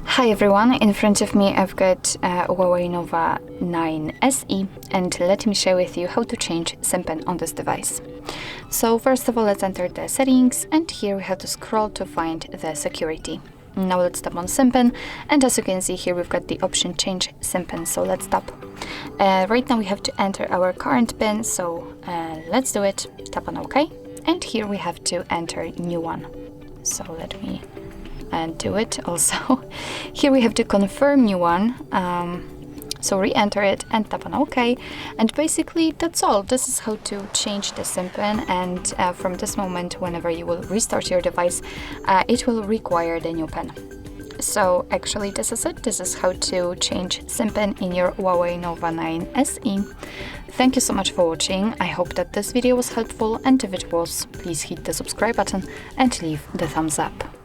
Hi everyone, in front of me I've got HUAWEI Nova 9 SE, and let me share with you how to change SIM PIN on this device. So first of all, let's enter the settings, and here we have to scroll to find the security. Now let's tap on SIM PIN, and as you can see here we've got the option change SIM PIN, so let's tap. Right now we have to enter our current PIN, so let's do it. Tap on OK, and here we have to enter new one. So let me do it also. Here we have to confirm new one, so re-enter it and tap on OK, and basically that's all. This is how to change the SIM PIN, and from this moment, whenever you will restart your device, it will require the new PIN. So actually this is it. This is how to change SIM PIN in your HUAWEI Nova 9 SE. Thank you so much for watching. I hope that this video was helpful, and if it was, please hit the subscribe button and leave the thumbs up.